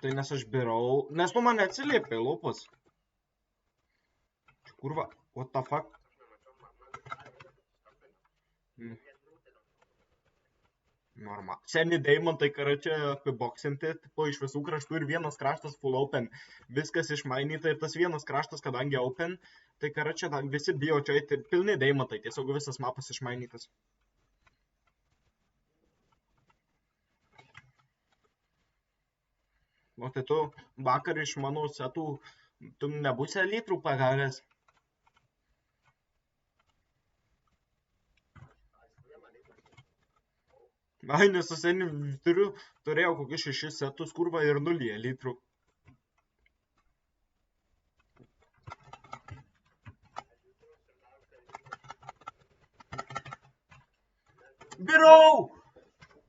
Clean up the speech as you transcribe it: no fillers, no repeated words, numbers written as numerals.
Tai nes aš birau, nes tu man neatsiliepė lūpos. Kurva, what the fuck? Norma. Seni deimantai, karočią, apiboksinti, tipo iš visų kraštų ir vienas kraštas full open. Viskas išmainyta ir tas vienas kraštas, kadangi open, tai karočią, visi bijo čia eiti pilni deimantai, tiesiog visas mapas išmainytas. O tai tu vakar iš mano setų, tu nebūsi litrų pagavęs. Ai, nes su seniu turėjau kokius 6 setus, kurva ir 0 litrų. Birau!